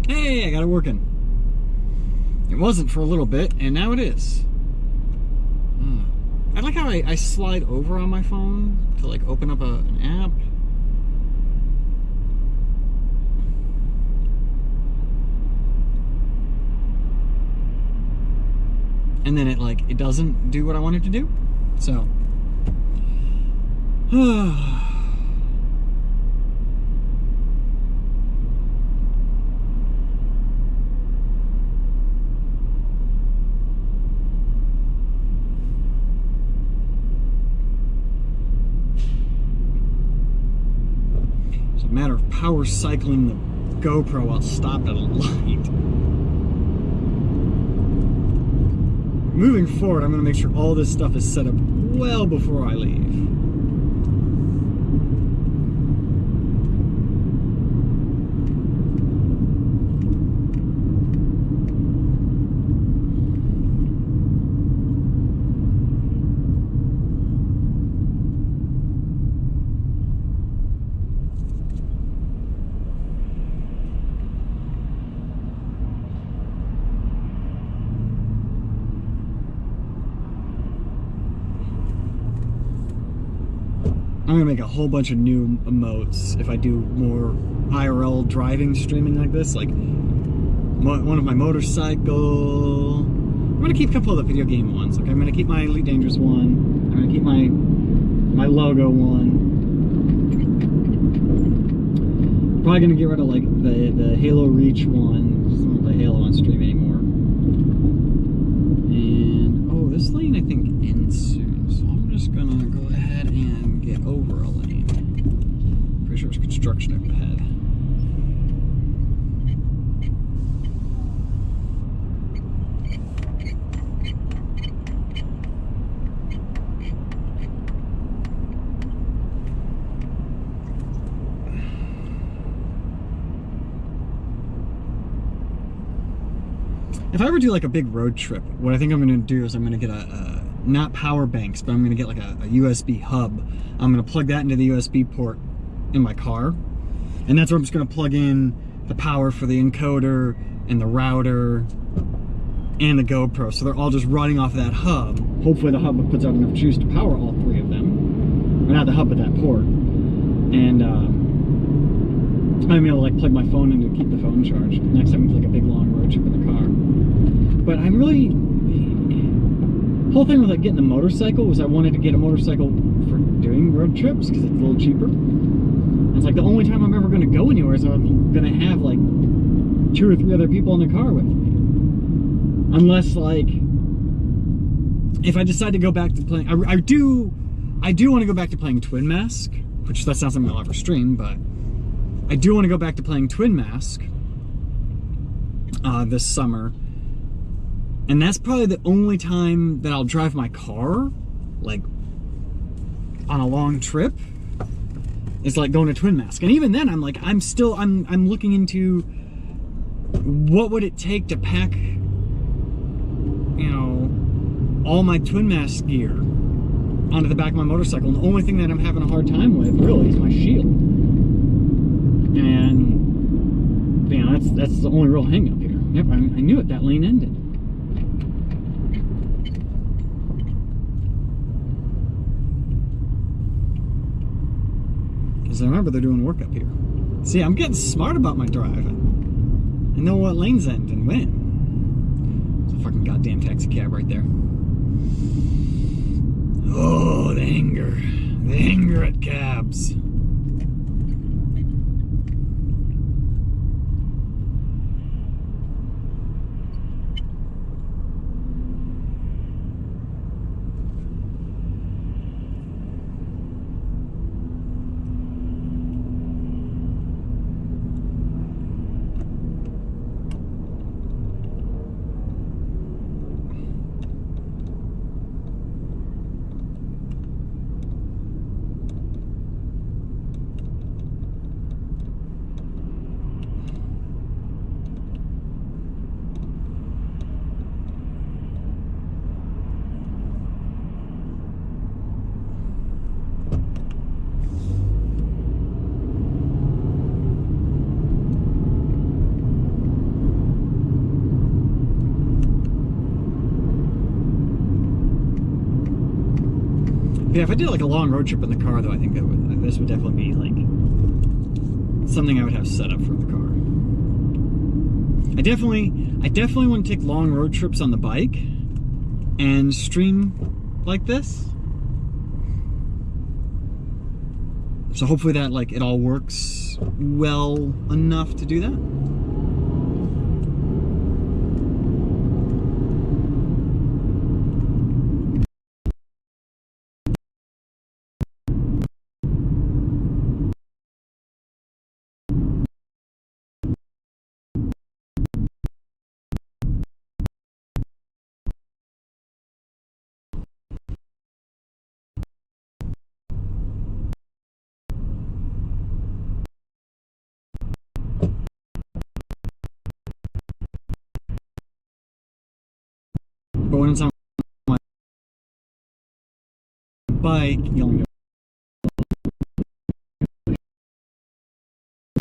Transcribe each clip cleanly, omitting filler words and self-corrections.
Hey, I got it working. It wasn't for a little bit, and now it is. I like how I slide over on my phone to like open up an app. And then it doesn't do what I want it to do. So it's a matter of power cycling the GoPro while stopped at a light. Moving forward, I'm going to make sure all this stuff is set up well before I leave. I'm gonna make a whole bunch of new emotes if I do more IRL driving streaming like this, like one of my motorcycle. I'm gonna keep a couple of the video game ones. Okay, I'm gonna keep my Elite Dangerous one. I'm gonna keep my logo one. Probably gonna get rid of like the Halo Reach one. I don't play Halo on stream anymore. And oh, this lane I think ends soon, so I'm just gonna go ahead and get over a lane. Pretty sure there's construction up ahead. If I ever do like a big road trip, what I think I'm gonna do is I'm gonna get not power banks, but I'm gonna get like a USB hub. I'm gonna plug that into the USB port in my car. And that's where I'm just gonna plug in the power for the encoder and the router and the GoPro. So they're all just running off of that hub. Hopefully the hub puts out enough juice to power all three of them. Or not the hub, but that port. And I'm gonna be able to like plug my phone in to keep the phone charged. Next time it's like a big long road trip in the car. But I'm really, the whole thing with like getting a motorcycle was I wanted to get a motorcycle for doing road trips because it's a little cheaper. And it's like the only time I'm ever gonna go anywhere is I'm gonna have like 2 or 3 other people in the car with me. Unless like, if I decide to go back to playing, I do want to go back to playing Twin Mask, which that's not something I'll ever stream, but I do want to go back to playing Twin Mask this summer. And that's probably the only time that I'll drive my car, like, on a long trip, is like going to Twin Mask. And even then, I'm like, I'm looking into what would it take to pack, you know, all my Twin Mask gear onto the back of my motorcycle. And the only thing that I'm having a hard time with, really, is my shield. And, you know, that's the only real hang up here. Yep, I knew it, that lane ended. Because I remember they're doing work up here. See, I'm getting smart about my driving. I know what lanes end and when. There's a fucking goddamn taxi cab right there. Oh, the anger at cabs. Yeah, if I did like a long road trip in the car, though, I think this would definitely be like something I would have set up for the car. I definitely want to take long road trips on the bike and stream like this. So hopefully that like it all works well enough to do that. But when it's on my bike, you only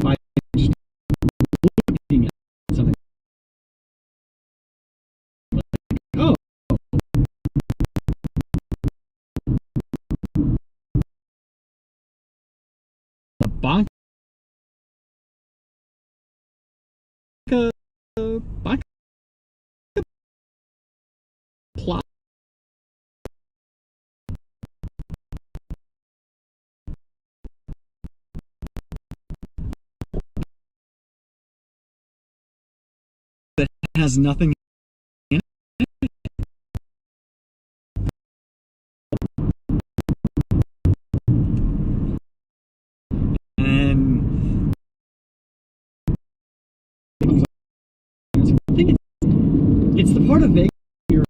by just looking at something like, oh, the Banca plot. That has nothing in it. And I think it's the part of Vegas you're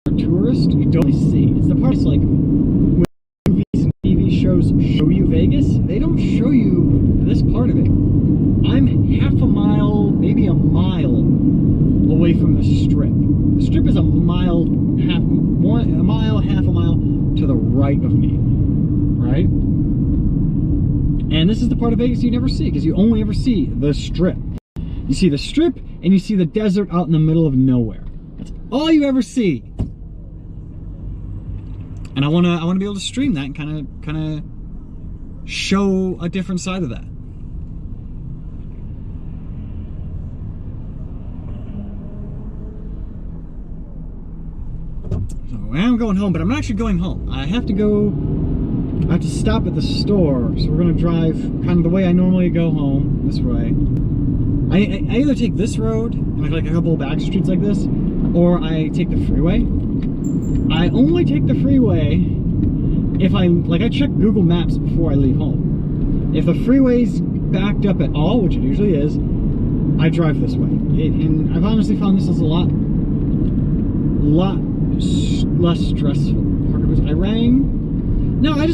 a tourist you don't really see. It's the part that's like when movies and TV shows show you Vegas, they don't show you this part of it. I'm half a mile, maybe a mile away from the Strip. The Strip is a mile, half a mile to the right of me, right? And this is the part of Vegas you never see, because you only ever see the Strip. You see the Strip, and you see the desert out in the middle of nowhere. That's all you ever see. And I wanna be able to stream that and kind of show a different side of that. So I am going home, but I'm not actually going home. I have to stop at the store, so we're gonna drive kind of the way I normally go home, this way. I either take this road, and like a couple of back streets like this, or I take the freeway. I only take the freeway if I check Google Maps before I leave home. If the freeway's backed up at all, which it usually is, I drive this way. And I've honestly found this is a lot less stressful. I rang. No, I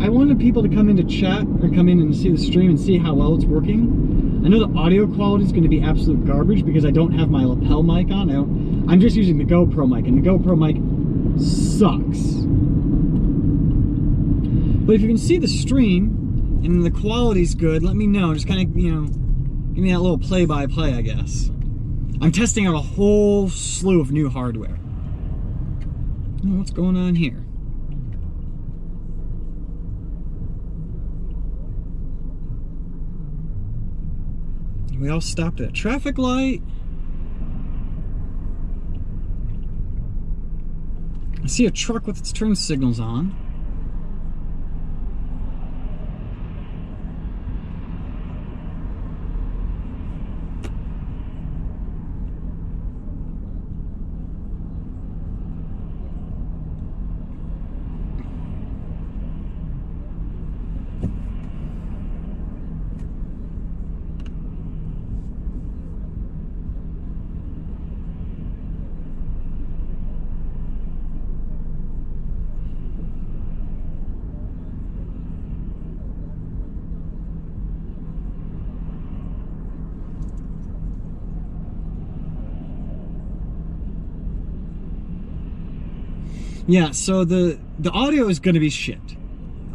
wanted people to come in to chat or come in and see the stream and see how well it's working. I know the audio quality is going to be absolute garbage because I don't have my lapel mic on. I'm just using the GoPro mic, and the GoPro mic sucks. But if you can see the stream and the quality's good, let me know. Just kind of, you know, give me that little play-by-play, I guess. I'm testing out a whole slew of new hardware. What's going on here? We all stopped at a traffic light. I see a truck with its turn signals on. Yeah, so the audio is going to be shit.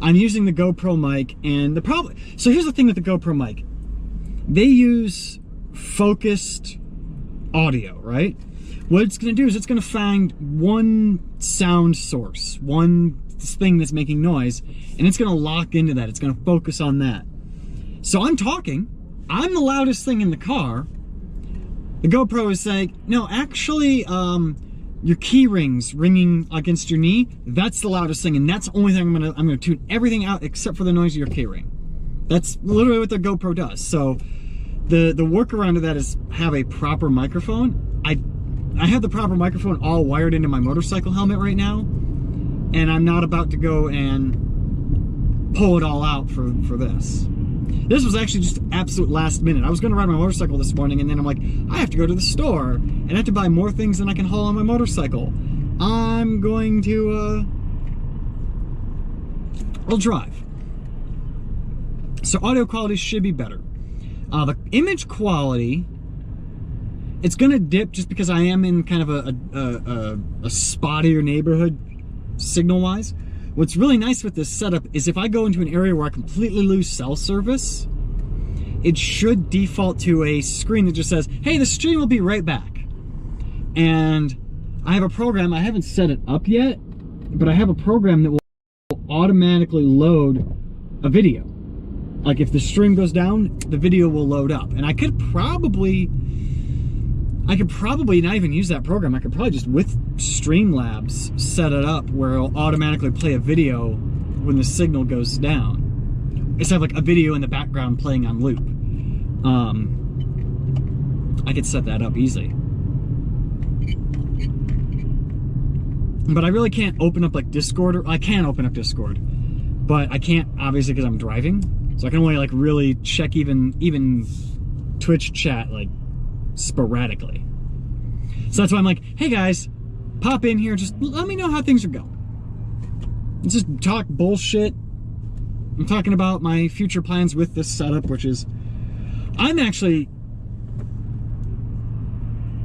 I'm using the GoPro mic, and the problem... So here's the thing with the GoPro mic. They use focused audio, right? What it's going to do is it's going to find one sound source, one this thing that's making noise, and it's gonna lock into that. It's gonna focus on that. So I'm talking, I'm the loudest thing in the car. The GoPro is saying, no, actually, your key rings ringing against your knee, that's the loudest thing, and that's the only thing I'm gonna tune everything out except for the noise of your key ring. That's literally what the GoPro does. So the workaround to that is have a proper microphone. I have the proper microphone all wired into my motorcycle helmet right now, and I'm not about to go and pull it all out for this. This was actually just absolute last minute. I was gonna ride my motorcycle this morning, and then I'm like, I have to go to the store, and I have to buy more things than I can haul on my motorcycle. I'm going to, I'll drive. So audio quality should be better. The image quality, it's gonna dip just because I am in kind of a spottier neighborhood signal-wise. What's really nice with this setup is if I go into an area where I completely lose cell service, it should default to a screen that just says, hey, the stream will be right back. And I have a program, I haven't set it up yet, but I have a program that will automatically load a video. Like if the stream goes down, the video will load up. And I could probably not even use that program. I could probably just, with Streamlabs, set it up where it'll automatically play a video when the signal goes down. It's have like a video in the background playing on loop. I could set that up easily. But I really can't open up like Discord, or I can open up Discord, but I can't obviously because I'm driving. So I can only like really check even Twitch chat like sporadically. So that's why I'm like, hey guys, pop in here, just let me know how things are going. Let's just talk bullshit. I'm talking about my future plans with this setup, which is, I'm actually,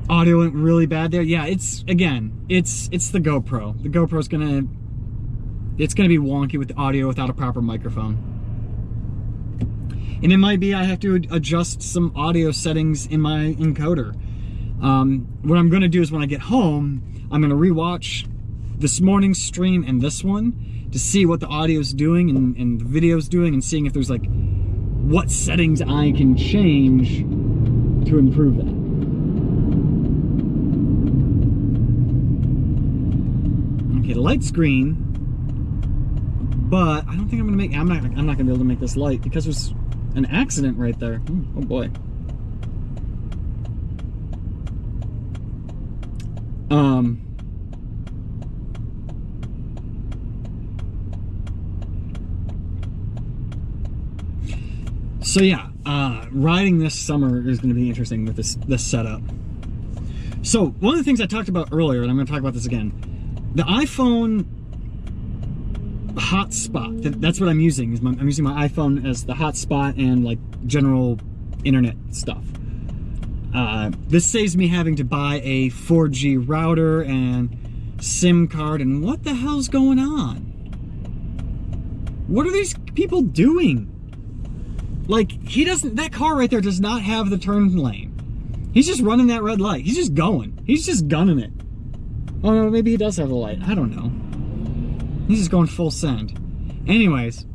audio went really bad there. Yeah, it's the GoPro. The GoPro's it's gonna be wonky with the audio without a proper microphone. And it might be I have to adjust some audio settings in my encoder. What I'm gonna do is when I get home, I'm gonna rewatch this morning's stream and this one to see what the audio's doing and the video's doing, and seeing if there's like what settings I can change to improve that. Okay, the light's green, but I don't think I'm not gonna be able to make this light because there's an accident right there. Oh boy. So yeah, riding this summer is going to be interesting with this setup. So one of the things I talked about earlier, and I'm going to talk about this again, the iPhone hotspot. That's what I'm using. I'm using my iPhone as the hotspot and like general internet stuff. This saves me having to buy a 4G router and SIM card, and what the hell's going on? What are these people doing? Like, that car right there does not have the turn lane. He's just running that red light. He's just going. He's just gunning it. Oh no, maybe he does have the light. I don't know. He's just going full send. Anyways.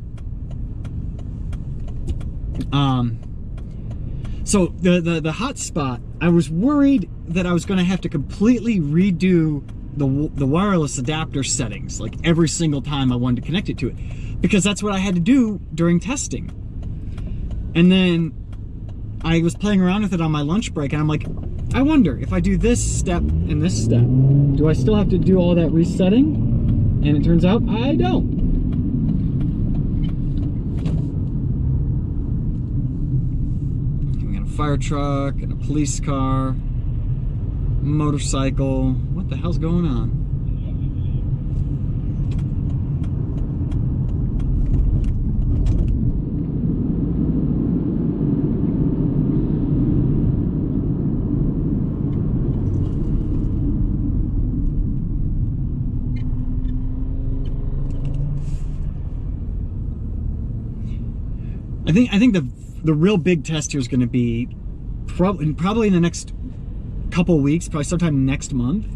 So the hotspot, I was worried that I was gonna have to completely redo the wireless adapter settings, like every single time I wanted to connect it to it. Because that's what I had to do during testing. And then I was playing around with it on my lunch break, and I'm like, I wonder if I do this step and this step, do I still have to do all that resetting? And it turns out I don't. We got a fire truck and a police car, motorcycle. What the hell's going on? I think the real big test here is going to be probably in the next couple weeks, probably sometime next month.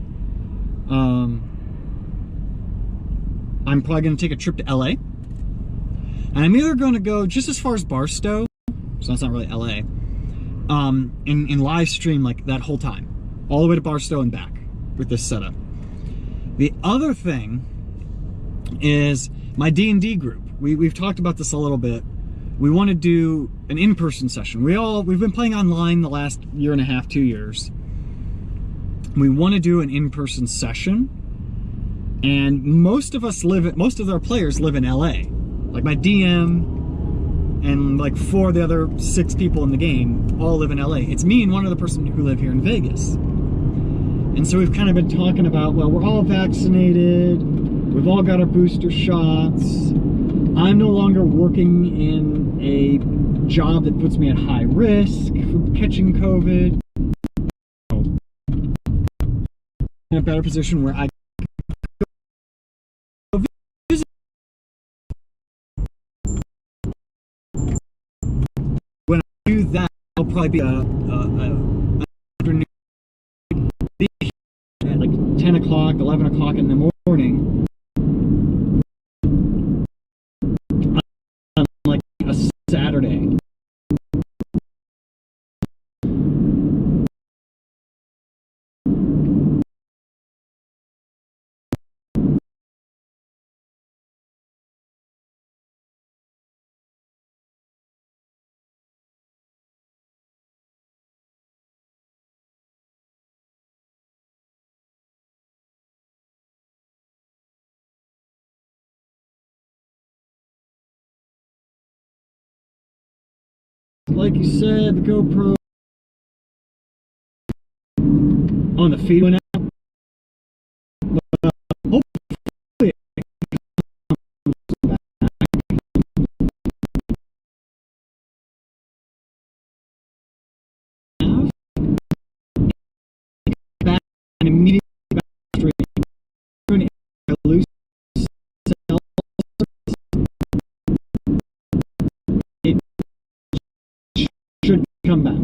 I'm probably going to take a trip to LA. And I'm either going to go just as far as Barstow, so that's not really LA, and live stream like that whole time, all the way to Barstow and back with this setup. The other thing is my D&D group. We've talked about this a little bit. We want to do an in-person session. We've been playing online the last year and a half, 2 years. We want to do an in-person session, and most of our players live in LA. Like my DM and like 4 of the other 6 people in the game all live in LA. It's me and one other person who live here in Vegas. And so we've kind of been talking about, well, we're all vaccinated, we've all got our booster shots, I'm no longer working in a job that puts me at high risk for catching COVID. In a better position where I go visit. When I do that, I'll probably be afternoon at like 10 o'clock, 11 o'clock in the morning. On like a Saturday. Like you said, the GoPro on the feed went out. But hopefully it comes back and immediately back to streaming. Loose cells, it should come back.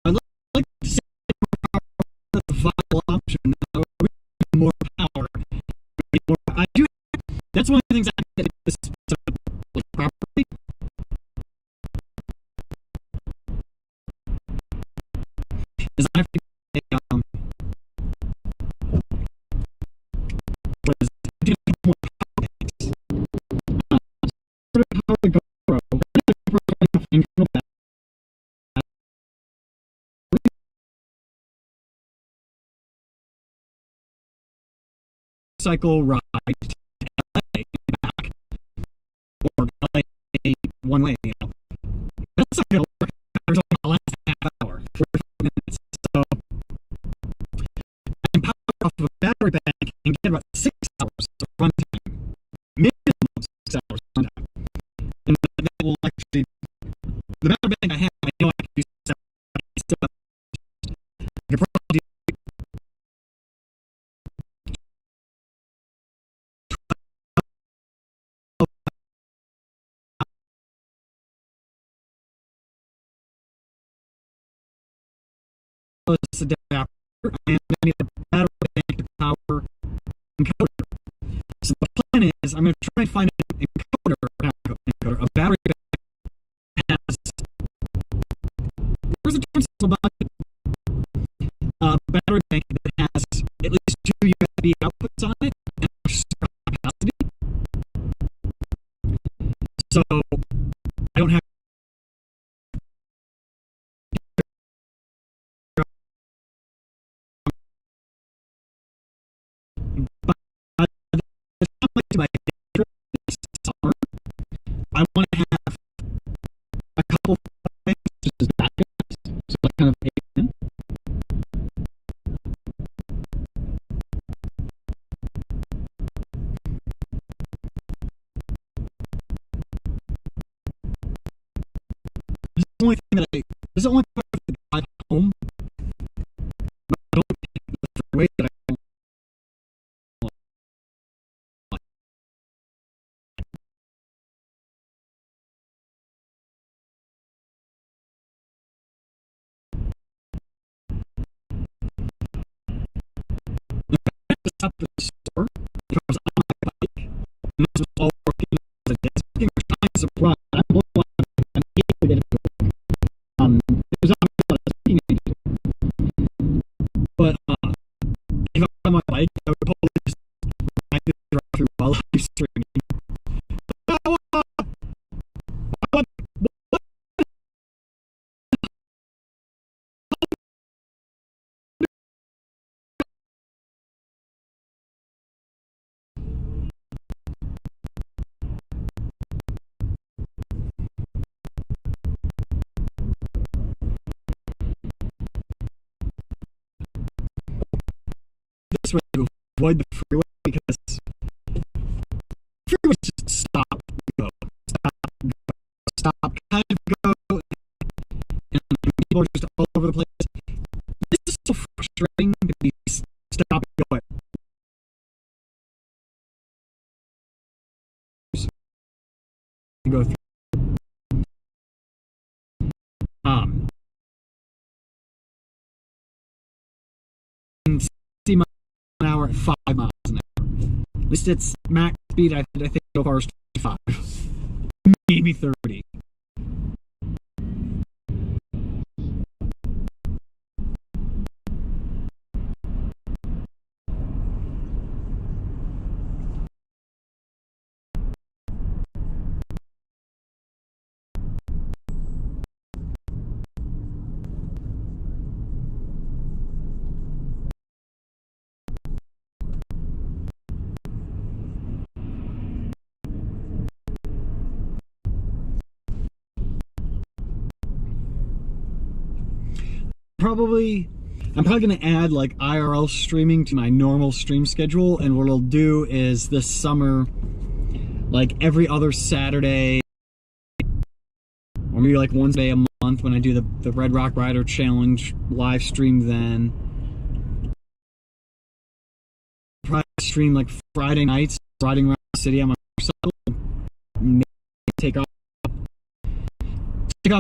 I'd like to say that's a viable option. More power. I do. That's one of the things I did this properly. Is I have to do more power. Power the GoPro. internal cycle ride to LA back, or LA one way, you know. That's not gonna work. It's only gonna last a half hour, 45 minutes. So I can power off of a battery bank and get about 6 hours of runtime. Minimum 6 hours of runtime. And that will actually, the battery bank I have, I know I can do 6 hours. So I could probably do this adapter, and I need a battery bank to power encoder. So the plan is I'm going to try and find an encoder, a battery bank that has, where's the term about it? A battery bank that has at least 2 USB outputs on it and extra capacity. So I don't have my summer, I want to have a couple things just as backups, so I kind of pay in. This is the only thing that this is the only part of the drive home. But I don't take the freeway that I don't. Stop at the store if I was on my bike, and this was all working as it is. Working was trying to run. I'm able to get it to work. It was not what I was thinking. But if I was on my bike, I would probably just ride the drive through while live streaming. This way to avoid the freeway, because freeways just stop, go, stop, go, stop, kind of go, and people are just all over the place. This is so frustrating to be stop and go. Go through. 60 miles an hour at 5 miles an hour. At least its max speed, I think so far is 25, maybe 30. I'm probably going to add like IRL streaming to my normal stream schedule, and what I'll do is this summer, like every other Saturday, or maybe like one day a month when I do the Red Rock Rider Challenge live stream, then probably stream like Friday nights, riding around the city on my motorcycle, maybe take off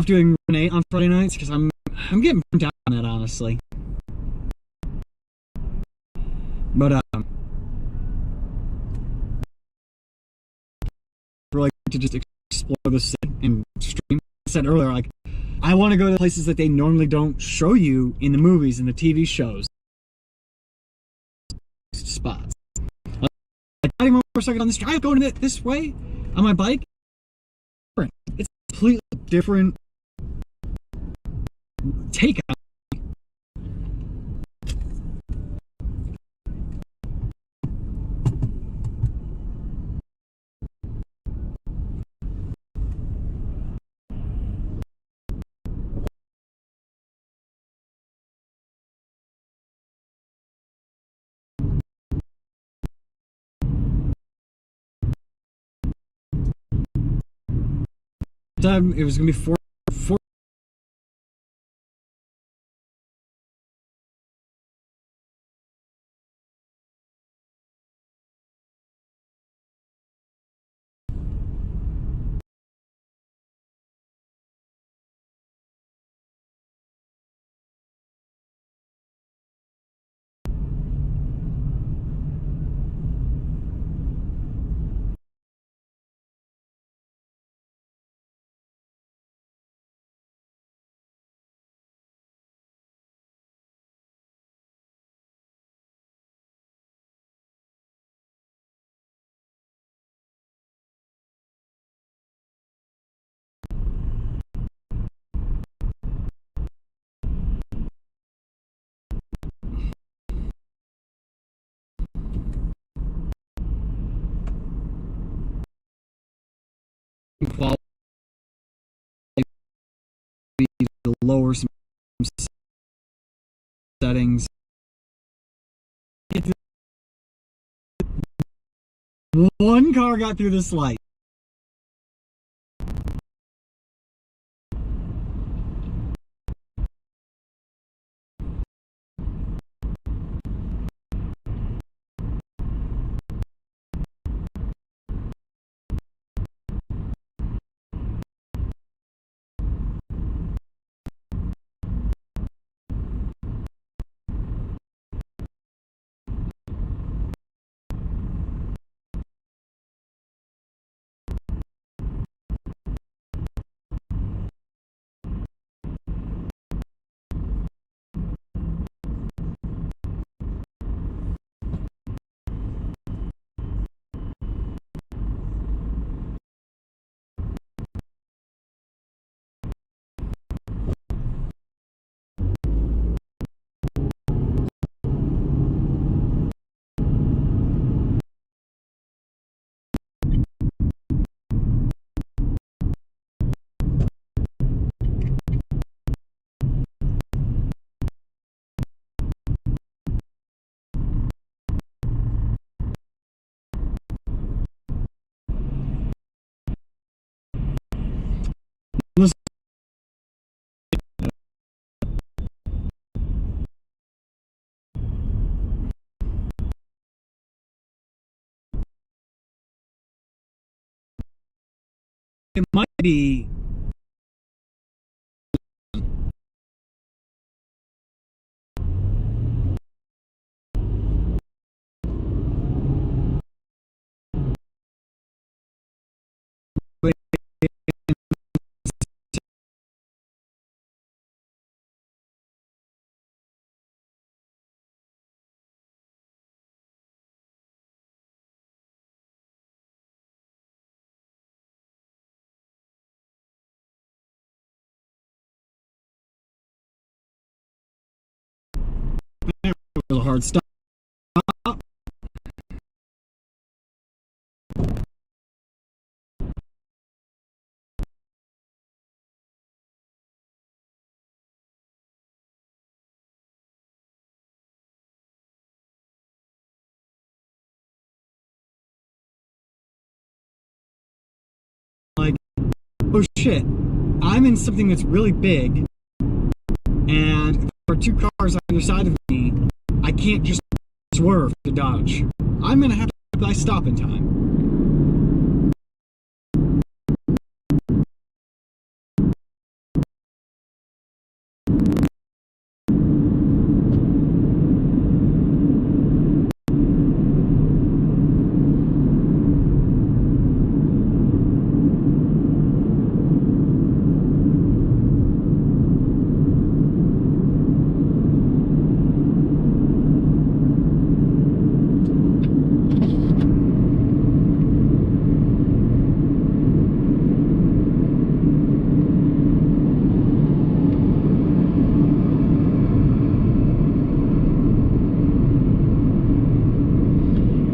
doing Renee on Friday nights, because I'm getting burnt out on that, honestly. But really to just explore the city and stream. I said earlier, like, I want to go to places that they normally don't show you in the movies and the TV shows. Spots. Like riding my motorcycle on this drive, going this way on my bike. It's completely different take on time. It was gonna be four. Quality to lower some settings. One car got through this light. It might be a hard stop. Like, oh shit, I'm in something that's really big, and if there are two cars on either side of me, I can't just swerve to dodge. I'm gonna have to buy stopping time.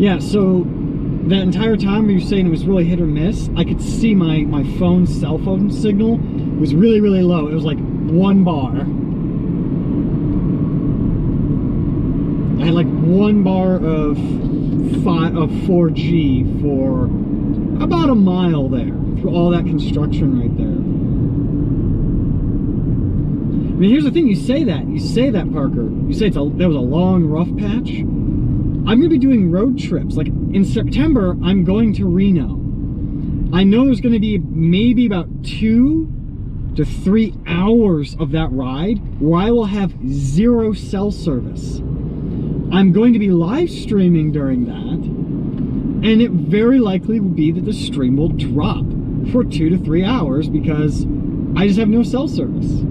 Yeah, so that entire time you were saying it was really hit or miss, I could see my phone's cell phone signal was really, really low. It was like 1 bar. I had like 1 bar of 4G for about a mile there, through all that construction right there. I mean, here's the thing, you say that, Parker. You say that was a long, rough patch. I'm gonna be doing road trips. Like in September, I'm going to Reno. I know there's gonna be maybe about 2 to 3 hours of that ride where I will have 0 cell service. I'm going to be live streaming during that, and it very likely will be that the stream will drop for 2 to 3 hours because I just have no cell service.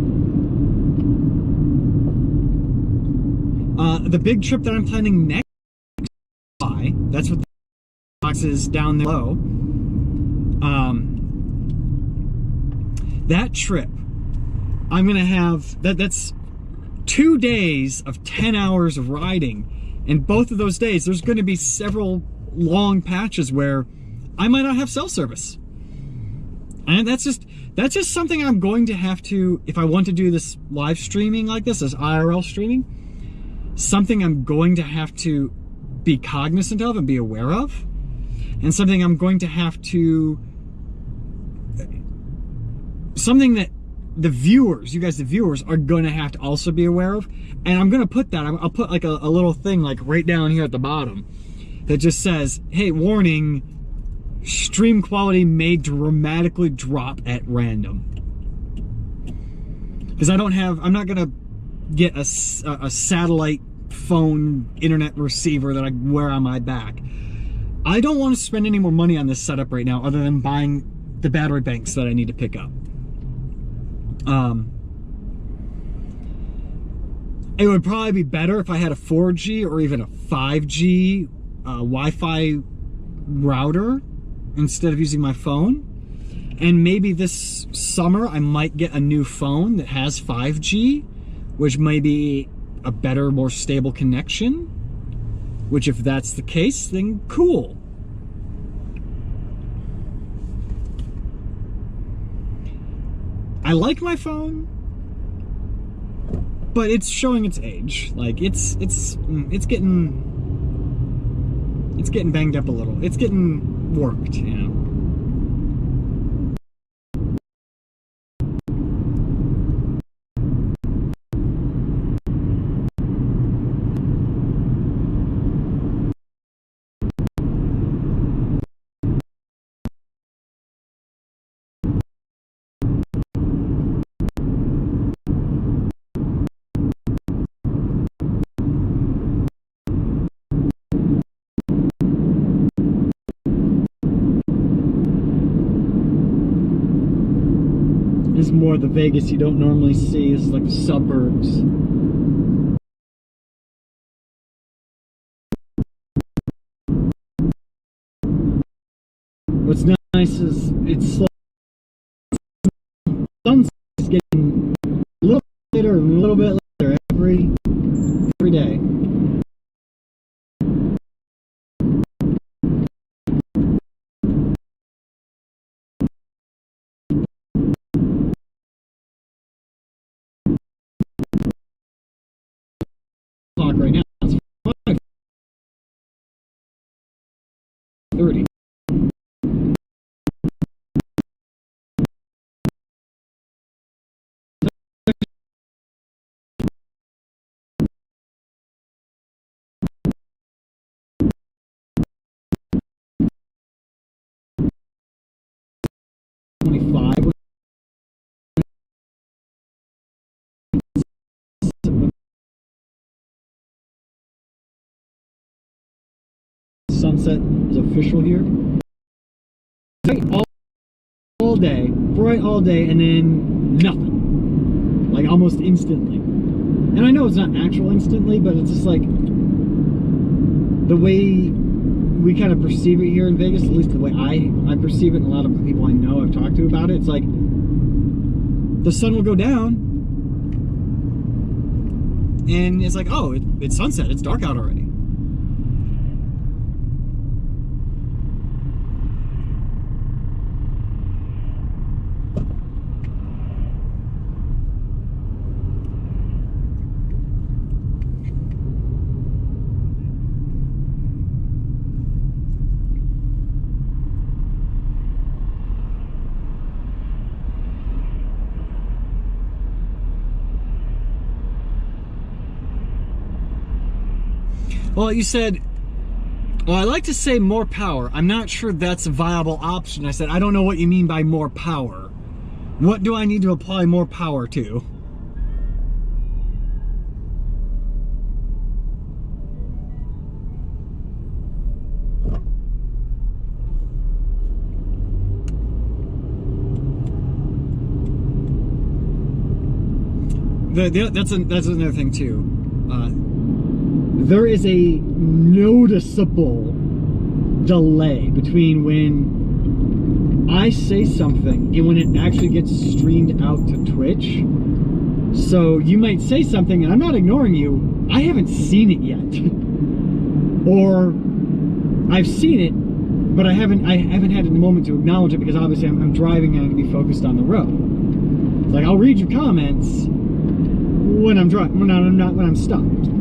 The big trip that I'm planning next, that's what the box is down there below. That trip, I'm gonna have that's 2 days of 10 hours of riding, and both of those days there's going to be several long patches where I might not have cell service, and that's just something I'm going to have to, if I want to do this live streaming like this IRL streaming, something I'm going to have to be cognizant of and be aware of, and something I'm going to have to, something that the viewers, you guys, the viewers, are going to have to also be aware of. And I'm going to put that, I'll put like a little thing like right down here at the bottom that just says, hey, warning, stream quality may dramatically drop at random. Because I'm not going to get a satellite phone internet receiver that I wear on my back. I don't want to spend any more money on this setup right now other than buying the battery banks that I need to pick up. It would probably be better if I had a 4G or even a 5G Wi-Fi router instead of using my phone. And maybe this summer I might get a new phone that has 5G, which may be a better, more stable connection. Which, if that's the case, then cool. I like my phone, but it's showing its age. Like it's getting banged up a little. It's getting worked, you know. This is more the Vegas you don't normally see. This is like the suburbs. What's nice is it's like sunset is getting a little bit later and a little bit later every day. Right now it's 5:30. Sunset is official here. All day, bright all day, and then nothing. Like almost instantly. And I know it's not actual instantly, but it's just like the way we kind of perceive it here in Vegas, at least the way I perceive it, and a lot of the people I know I've talked to about it, it's like the sun will go down and it's like, oh, it's sunset, it's dark out already. Well, you said, well, I like to say more power. I'm not sure that's a viable option. I said, I don't know what you mean by more power. What do I need to apply more power to? That's another thing too. There is a noticeable delay between when I say something and when it actually gets streamed out to Twitch. So you might say something and I'm not ignoring you. I haven't seen it yet, or I've seen it, but I haven't had a moment to acknowledge it because obviously I'm driving and I can be focused on the road. It's like I'll read your comments when I'm driving, when I'm stopped.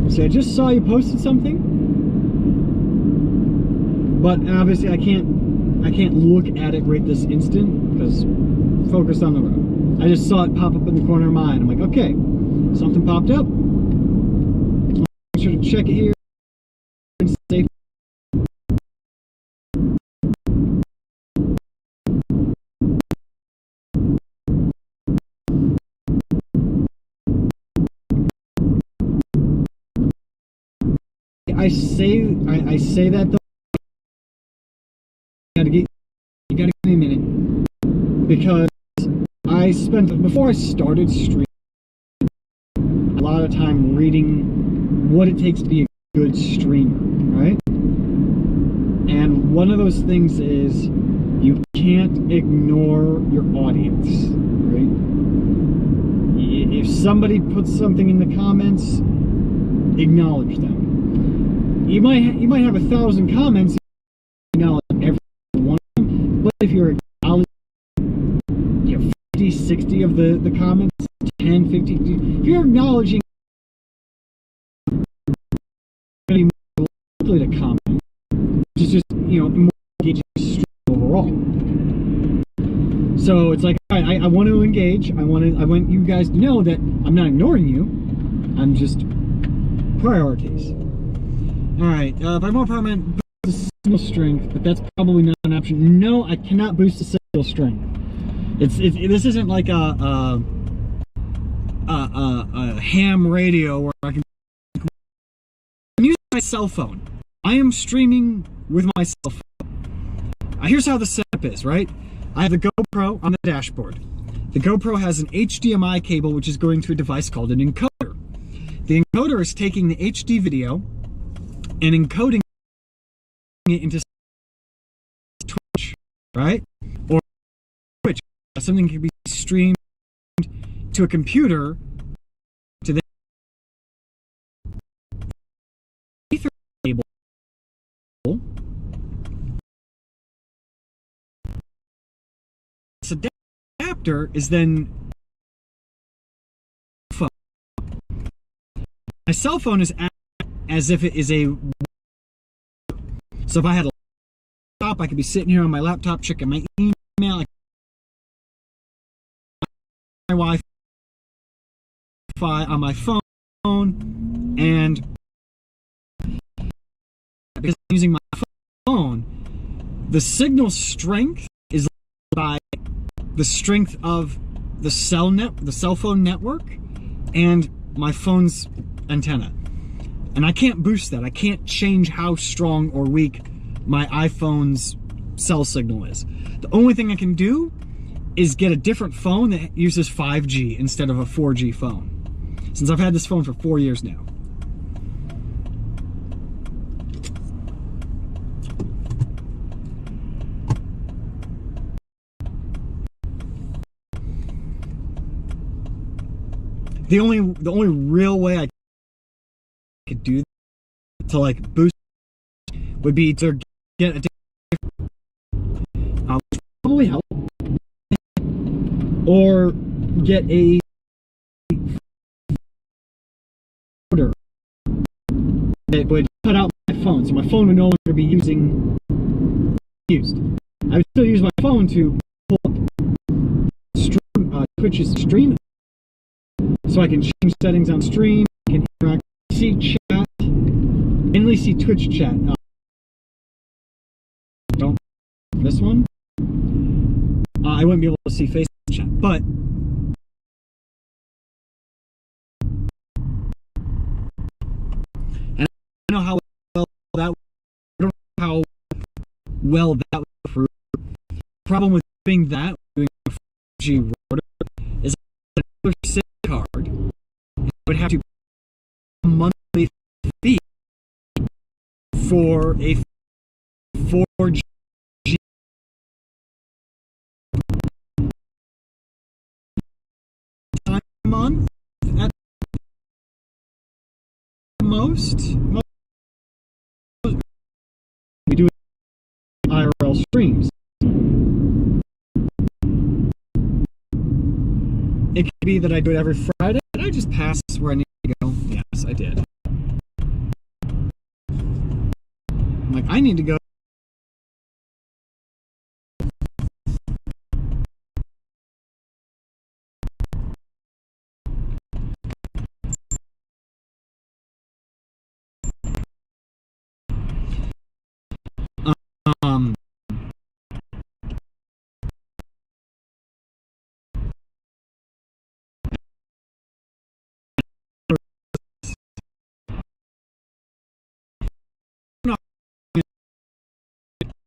So I just saw you posted something, but obviously I can't look at it right this instant because focused on the road. I just saw it pop up in the corner of my eye. I'm like, okay, something popped up. Make sure to check it here and save. I say that though. You gotta give me a minute, because I spent, before I started streaming, a lot of time reading what it takes to be a good streamer, right? And one of those things is you can't ignore your audience, right? If somebody puts something in the comments, acknowledge them. You might have 1,000 comments, acknowledge every one of them, but if you're acknowledging 50, 60 of the comments, 10, 50, if you're acknowledging, you're going to be more likely to comment, which is just, more engaging overall. So it's like, all right, I want to engage. I want you guys to know that I'm not ignoring you. I'm just priorities. All right, by more power, I meant boost the signal strength, but that's probably not an option. No, I cannot boost the signal strength. This isn't like a ham radio where I can. I'm using my cell phone. I am streaming with my cell phone. Here's how the setup is, right? I have the GoPro on the dashboard. The GoPro has an HDMI cable which is going to a device called an encoder. The encoder is taking the HD video and encoding it into Twitch, right? Or Twitch. Something can be streamed to a computer to the Ethernet cable. This adapter is then phone. My cell phone is as if it is a. So if I had a laptop, I could be sitting here on my laptop checking my email, my Wi-Fi on my phone, and because I'm using my phone, the signal strength is by the strength of the cell phone network, and my phone's antenna. And I can't boost that. I can't change how strong or weak my iPhone's cell signal is. The only thing I can do is get a different phone that uses 5G instead of a 4G phone. Since I've had this phone for 4 years now. The only real way I could do to like boost would be to get a different, which probably help, or get a folder that would cut out my phone, so my phone would no longer be used. I would still use my phone to pull up Twitch's stream, so I can change settings on stream, I can interact, see chat, mainly see Twitch chat. Don't this one. I wouldn't be able to see Facebook chat, but and I don't know how well that. I don't know how well that would improve. The problem with doing that, doing a 4G router, is another SIM card. It would have to pay a monthly fee for a 4G time a month at most. We do IRL streams. It could be that I do it every Friday. Did I just pass where I need to go? Yes, I did. I'm like, I need to go.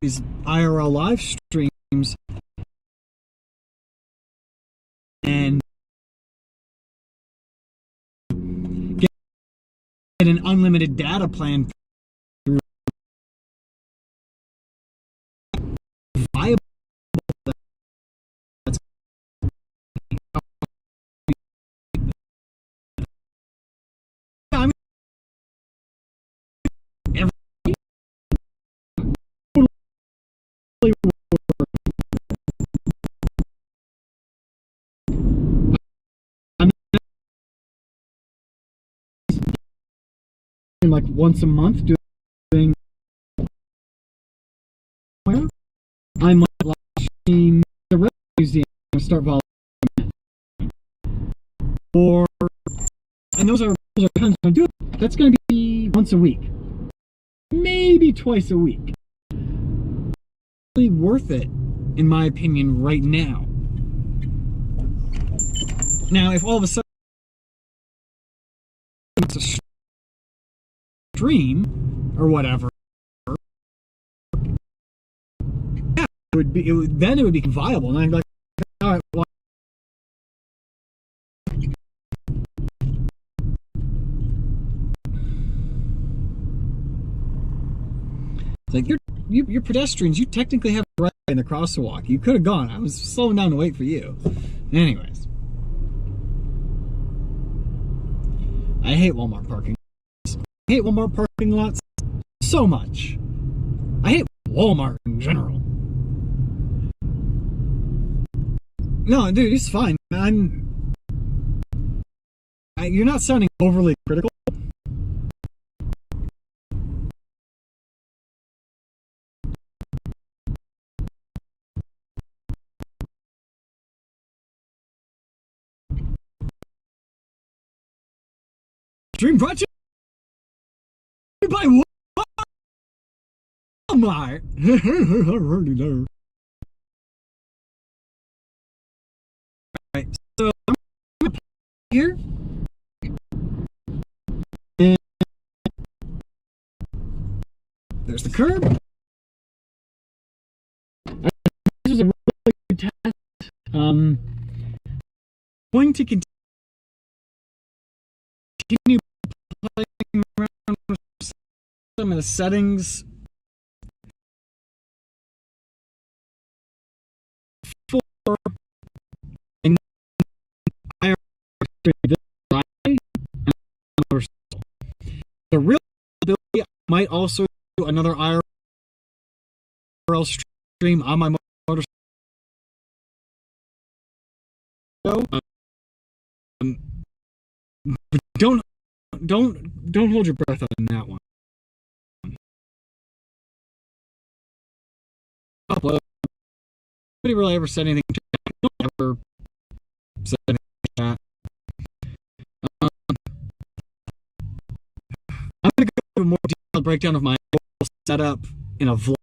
These IRL live streams and get an unlimited data plan through viable. That's I mean, every like once a month doing I might watching the Red Museum start volunteering, or and those are times I do it. That's going to be once a week, maybe twice a week. Really worth it, in my opinion, right now. Now, if all of a sudden it's a stream or whatever, yeah, then it would be viable. And I'd be like, all right, well, it's like you're pedestrians. You technically have a right in the crosswalk. You could have gone. I was slowing down to wait for you. Anyways, I hate Walmart parking. I hate Walmart parking lots so much. I hate Walmart in general. No, dude, it's fine. You're not sounding overly critical. Stream brought to you by Walmart. Already there. Alright, so I'm here. And there's the curb. This was a really good test. Going to continue playing around with some of the settings for the real ability. I might also do another IRL stream on my motorcycle. but don't hold your breath on that one. Upload. Nobody really ever said anything to that. No one ever said anything to that. I'm gonna go into a more detailed breakdown of my whole setup in a vlog